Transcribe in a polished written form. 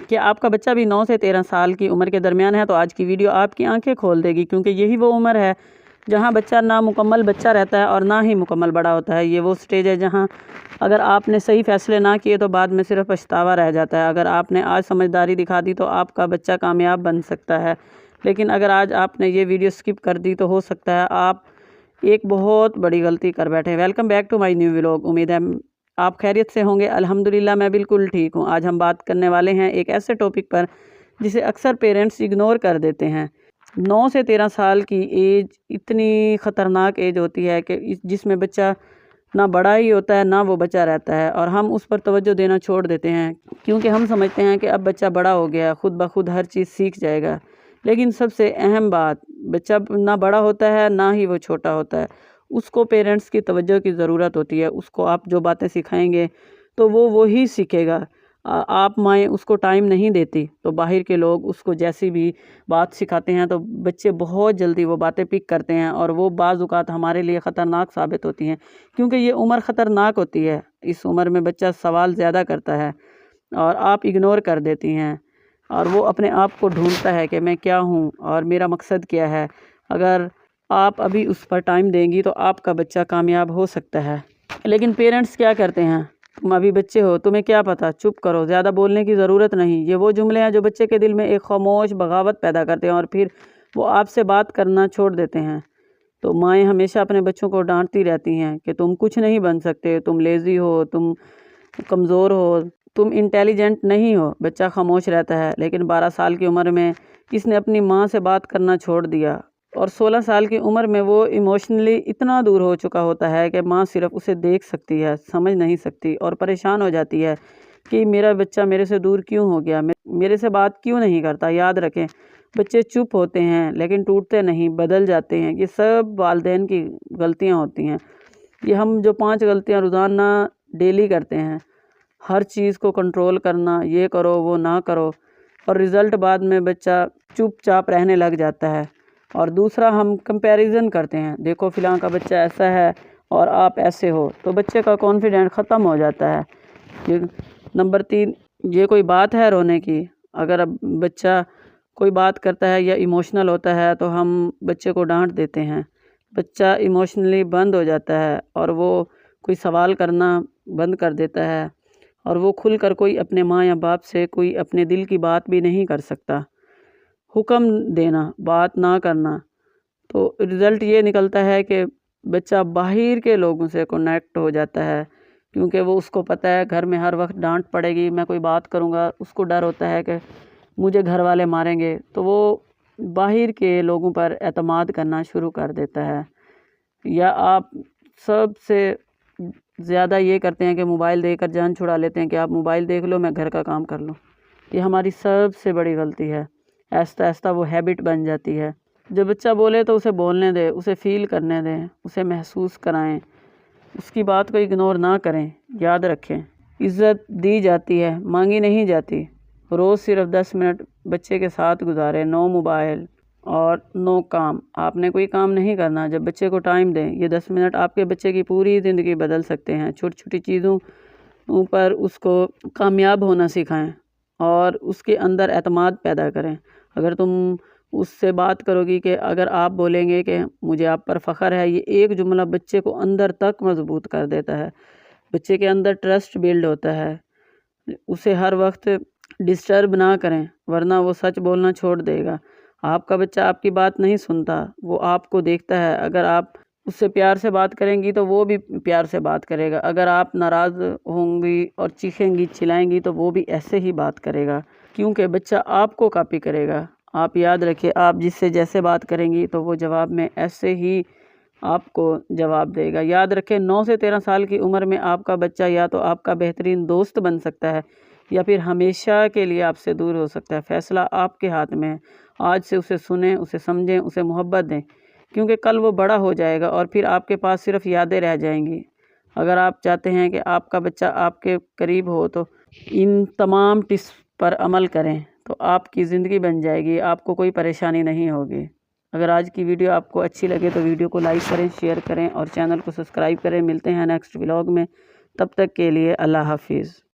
کہ آپ کا بچہ بھی 9 سے 13 سال کی عمر کے درمیان ہے، تو آج کی ویڈیو آپ کی آنکھیں کھول دے گی، کیونکہ یہی وہ عمر ہے جہاں بچہ نہ مکمل بچہ رہتا ہے اور نہ ہی مکمل بڑا ہوتا ہے۔ یہ وہ سٹیج ہے جہاں اگر آپ نے صحیح فیصلے نہ کیے تو بعد میں صرف پچھتاوا رہ جاتا ہے۔ اگر آپ نے آج سمجھداری دکھا دی تو آپ کا بچہ کامیاب بن سکتا ہے، لیکن اگر آج آپ نے یہ ویڈیو سکپ کر دی تو ہو سکتا ہے آپ ایک بہت بڑی غلطی کر بیٹھیں۔ Welcome back to my new vlog. امید ہے آپ خیریت سے ہوں گے۔ الحمدللہ میں بالکل ٹھیک ہوں۔ آج ہم بات کرنے والے ہیں ایک ایسے ٹاپک پر جسے اکثر پیرنٹس اگنور کر دیتے ہیں۔ 9 سے 13 سال کی ایج اتنی خطرناک ایج ہوتی ہے کہ جس میں بچہ نہ بڑا ہی ہوتا ہے نہ وہ بچہ رہتا ہے، اور ہم اس پر توجہ دینا چھوڑ دیتے ہیں کیونکہ ہم سمجھتے ہیں کہ اب بچہ بڑا ہو گیا، خود بخود ہر چیز سیکھ جائے گا۔ لیکن سب سے اہم بات، بچہ نہ بڑا ہوتا ہے نہ ہی وہ چھوٹا ہوتا ہے، اس کو پیرنٹس کی توجہ کی ضرورت ہوتی ہے۔ اس کو آپ جو باتیں سکھائیں گے تو وہ وہی سیکھے گا۔ آپ مائیں اس کو ٹائم نہیں دیتی تو باہر کے لوگ اس کو جیسی بھی بات سکھاتے ہیں تو بچے بہت جلدی وہ باتیں پک کرتے ہیں، اور وہ بعض اوقات ہمارے لیے خطرناک ثابت ہوتی ہیں، کیونکہ یہ عمر خطرناک ہوتی ہے۔ اس عمر میں بچہ سوال زیادہ کرتا ہے اور آپ اگنور کر دیتی ہیں، اور وہ اپنے آپ کو ڈھونڈتا ہے کہ میں کیا ہوں اور میرا مقصد کیا ہے۔ اگر آپ ابھی اس پر ٹائم دیں گی تو آپ کا بچہ کامیاب ہو سکتا ہے۔ لیکن پیرنٹس کیا کرتے ہیں؟ تم ابھی بچے ہو، تمہیں کیا پتہ، چپ کرو، زیادہ بولنے کی ضرورت نہیں۔ یہ وہ جملے ہیں جو بچے کے دل میں ایک خاموش بغاوت پیدا کرتے ہیں اور پھر وہ آپ سے بات کرنا چھوڑ دیتے ہیں۔ تو مائیں ہمیشہ اپنے بچوں کو ڈانٹتی رہتی ہیں کہ تم کچھ نہیں بن سکتے، تم لیزی ہو، تم کمزور ہو، تم انٹیلیجنٹ نہیں ہو۔ بچہ خاموش رہتا ہے، لیکن 12 سال کی عمر میں اس نے اپنی ماں سے بات کرنا چھوڑ دیا، اور 16 سال کی عمر میں وہ ایموشنلی اتنا دور ہو چکا ہوتا ہے کہ ماں صرف اسے دیکھ سکتی ہے، سمجھ نہیں سکتی، اور پریشان ہو جاتی ہے کہ میرا بچہ میرے سے دور کیوں ہو گیا، میرے سے بات کیوں نہیں کرتا۔ یاد رکھیں، بچے چپ ہوتے ہیں لیکن ٹوٹتے نہیں، بدل جاتے ہیں۔ یہ سب والدین کی غلطیاں ہوتی ہیں۔ یہ ہم جو 5 غلطیاں روزانہ ڈیلی کرتے ہیں، ہر چیز کو کنٹرول کرنا، یہ کرو وہ نہ کرو، اور رزلٹ بعد میں بچہ چپ چاپ رہنے لگ جاتا ہے۔ اور دوسرا، ہم کمپیریزن کرتے ہیں، دیکھو فلاں کا بچہ ایسا ہے اور آپ ایسے ہو، تو بچے کا کانفیڈنٹ ختم ہو جاتا ہے۔ نمبر 3، یہ کوئی بات ہے رونے کی؟ اگر اب بچہ کوئی بات کرتا ہے یا ایموشنل ہوتا ہے تو ہم بچے کو ڈانٹ دیتے ہیں۔ بچہ ایموشنلی بند ہو جاتا ہے اور وہ کوئی سوال کرنا بند کر دیتا ہے، اور وہ کھل کر کوئی اپنے ماں یا باپ سے کوئی اپنے دل کی بات بھی نہیں کر سکتا۔ حکم دینا، بات نہ کرنا، تو رزلٹ یہ نکلتا ہے کہ بچہ باہر کے لوگوں سے کنیکٹ ہو جاتا ہے، کیونکہ وہ اس کو پتہ ہے گھر میں ہر وقت ڈانٹ پڑے گی، میں کوئی بات کروں گا اس کو ڈر ہوتا ہے کہ مجھے گھر والے ماریں گے، تو وہ باہر کے لوگوں پر اعتماد کرنا شروع کر دیتا ہے۔ یا آپ سب سے زیادہ یہ کرتے ہیں کہ موبائل دے کر جان چھڑا لیتے ہیں کہ آپ موبائل دیکھ لو، میں گھر کا کام کر لوں۔ یہ ہماری سب سے بڑی غلطی ہے۔ آہستہ آہستہ وہ ہیبٹ بن جاتی ہے۔ جب بچہ بولے تو اسے بولنے دیں، اسے فیل کرنے دیں، اسے محسوس کرائیں، اس کی بات کو اگنور نہ کریں۔ یاد رکھیں، عزت دی جاتی ہے، مانگی نہیں جاتی۔ روز صرف 10 منٹ بچے کے ساتھ گزاریں، نو موبائل اور نو کام۔ آپ نے کوئی کام نہیں کرنا، جب بچے کو ٹائم دیں۔ یہ 10 منٹ آپ کے بچے کی پوری زندگی بدل سکتے ہیں۔ چھوٹی چھوٹی چیزوں پر اس کو کامیاب ہونا سکھائیں اور اس کے اندر اعتماد پیدا کریں۔ اگر تم اس سے بات کرو گی کہ اگر آپ بولیں گے کہ مجھے آپ پر فخر ہے، یہ ایک جملہ بچے کو اندر تک مضبوط کر دیتا ہے۔ بچے کے اندر ٹرسٹ بلڈ ہوتا ہے۔ اسے ہر وقت ڈسٹرب نہ کریں، ورنہ وہ سچ بولنا چھوڑ دے گا۔ آپ کا بچہ آپ کی بات نہیں سنتا، وہ آپ کو دیکھتا ہے۔ اگر آپ اس سے پیار سے بات کریں گی تو وہ بھی پیار سے بات کرے گا۔ اگر آپ ناراض ہوں گی اور چیخیں گی، چلائیں گی، تو وہ بھی ایسے ہی بات کرے گا، کیونکہ بچہ آپ کو کاپی کرے گا۔ آپ یاد رکھیں، آپ جس سے جیسے بات کریں گی تو وہ جواب میں ایسے ہی آپ کو جواب دے گا۔ یاد رکھیں، 9 سے 13 سال کی عمر میں آپ کا بچہ یا تو آپ کا بہترین دوست بن سکتا ہے یا پھر ہمیشہ کے لیے آپ سے دور ہو سکتا ہے۔ فیصلہ آپ کے ہاتھ میں ہے۔ آج سے اسے سنیں، اسے سمجھیں، اسے محبت دیں، کیونکہ کل وہ بڑا ہو جائے گا اور پھر آپ کے پاس صرف یادیں رہ جائیں گی۔ اگر آپ چاہتے ہیں کہ آپ کا بچہ آپ کے قریب ہو تو ان تمام ٹپس پر عمل کریں، تو آپ کی زندگی بن جائے گی، آپ کو کوئی پریشانی نہیں ہوگی۔ اگر آج کی ویڈیو آپ کو اچھی لگے تو ویڈیو کو لائک کریں، شیئر کریں اور چینل کو سبسکرائب کریں۔ ملتے ہیں نیکسٹ ولاگ میں، تب تک کے لیے اللہ حافظ۔